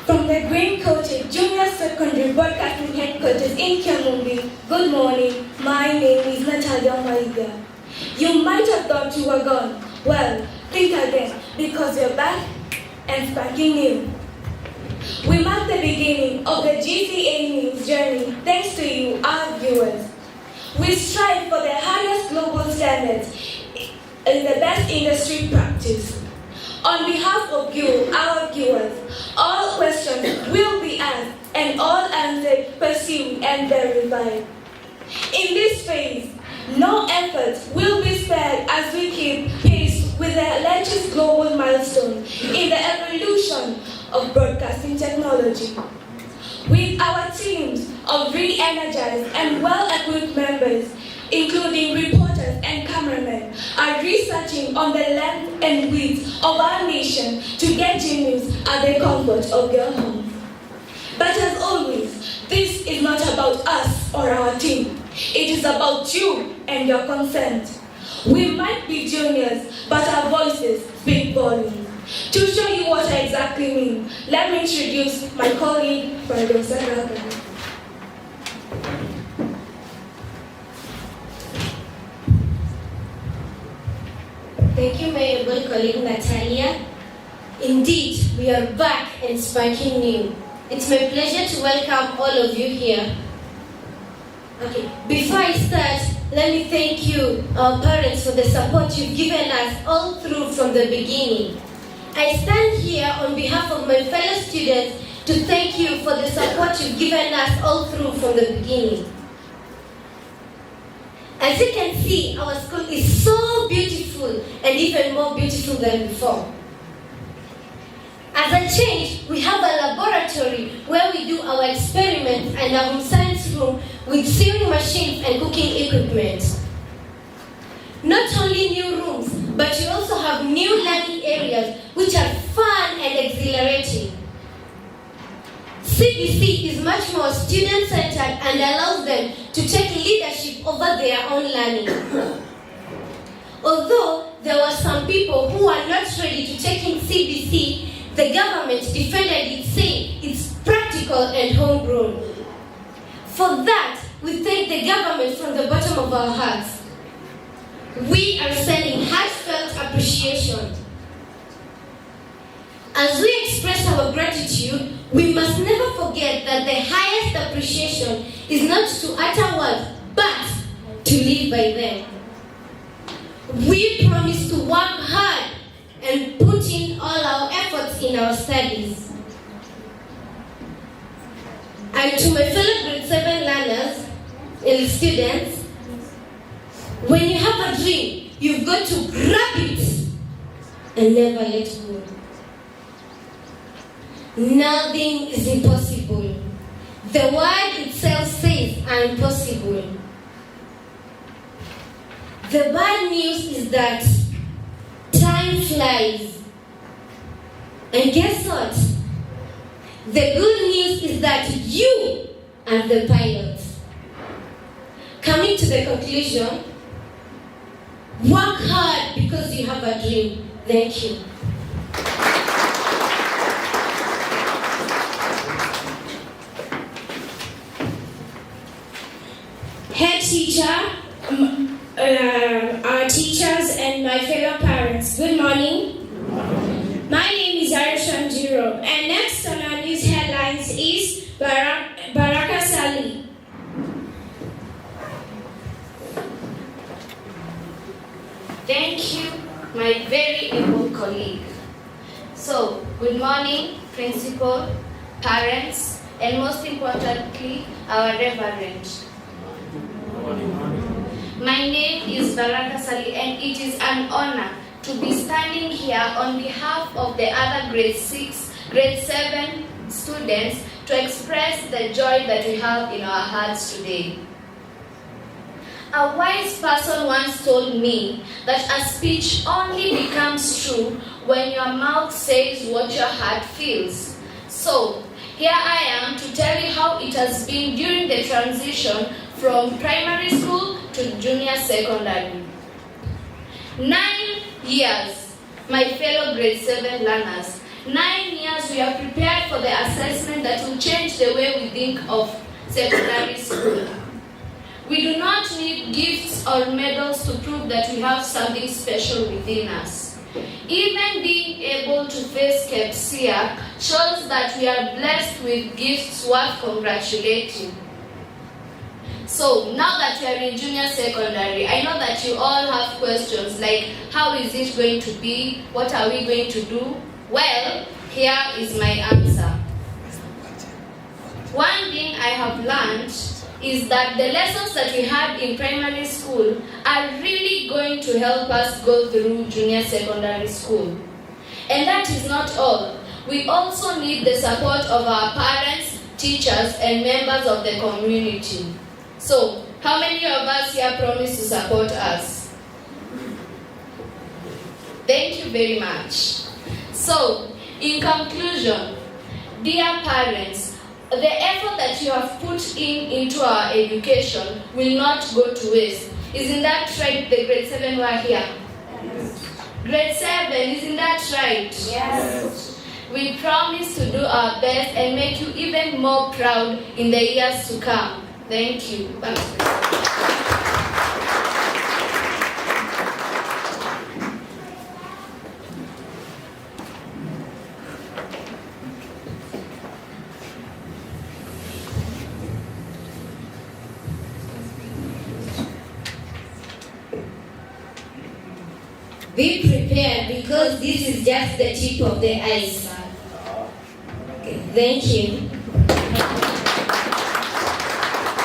From the Green Coated Junior Secondary Broadcasting Headquarters in Kiamumbi, good morning. My name is Natalia Maiga. You might have thought you were gone. Well, think again, because we're back and spanking new. We mark the beginning of the GCA News journey thanks to you, our viewers. We strive for the highest global standards in the best industry practice. On behalf of you, our viewers, all questions will be asked and all answered, pursued, and verified. In this phase, no effort will be spared as we keep pace with the latest global milestone in the evolution of broadcasting technology. With our teams of re-energized and well-equipped members, including reporters and cameramen, are researching on the length and width of our nation to get you news at the comfort of your home. But as always, this is not about us or our team. It is about you and your consent. We might be juniors, but our voices speak volumes. To show you what I exactly mean, let me introduce my colleague, Fardosa Raga. Thank you, my able colleague Natalia. Indeed, we are back and spanking new. It's my pleasure to welcome all of you here. Okay, before I start, let me thank you, our parents, for the support you've given us all through from the beginning. I stand here on behalf of my fellow students to thank you for the support you've given us all through from the beginning. As you can see, our school is so beautiful and even more beautiful than before. As a change, we have a laboratory where we do our experiments and a home science room with sewing machines and cooking equipment. Not only new rooms, but we also have new learning areas which are fun and exhilarating. CBC is much more student-centered and allows them to take leadership over their own learning. Although there were some people who are not ready to take in CBC, the government defended it, saying it's practical and homegrown. For that, we thank the government from the bottom of our hearts. We are sending heartfelt appreciation. As we express our gratitude, we must never forget that the highest appreciation is not to utter words, but to live by them. We promise to work hard and put in all our efforts in our studies. And to my fellow grade 7 learners and students, when you have a dream, you've got to grab it and never let go. Nothing is impossible. The word itself says impossible. The bad news is that time flies. And guess what? The good news is that you are the pilot. Coming to the conclusion, work hard because you have a dream. Thank you. Head teacher, our teachers, and my fellow parents, good morning. My name is Arishan Jiro, and next on our news headlines is Baraka Sali. Thank you, my very able colleague. So, good morning, principal, parents, and most importantly, our reverend. My name is Baraka Sali, and it is an honor to be standing here on behalf of the other grade 6, grade 7 students to express the joy that we have in our hearts today. A wise person once told me that a speech only becomes true when your mouth says what your heart feels. So, here I am to tell you how it has been during the transition from primary school to junior secondary. 9 years, my fellow grade 7 learners. 9 years we are prepared for the assessment that will change the way we think of secondary school. We do not need gifts or medals to prove that we have something special within us. Even being able to face KPSEA shows that we are blessed with gifts worth congratulating. So, now that we are in junior secondary, I know that you all have questions like, how is it going to be? What are we going to do? Well, here is my answer. One thing I have learned is that the lessons that we had in primary school are really going to help us go through junior secondary school. And that is not all. We also need the support of our parents, teachers, and members of the community. So, how many of us here promise to support us? Thank you very much. So, in conclusion, dear parents, the effort that you have put into our education will not go to waste. Isn't that right, the grade 7 were here? Yes. Grade 7, isn't that right? Yes. We promise to do our best and make you even more proud in the years to come. Thank you. Bye. Be prepared because this is just the tip of the iceberg. Okay, thank you.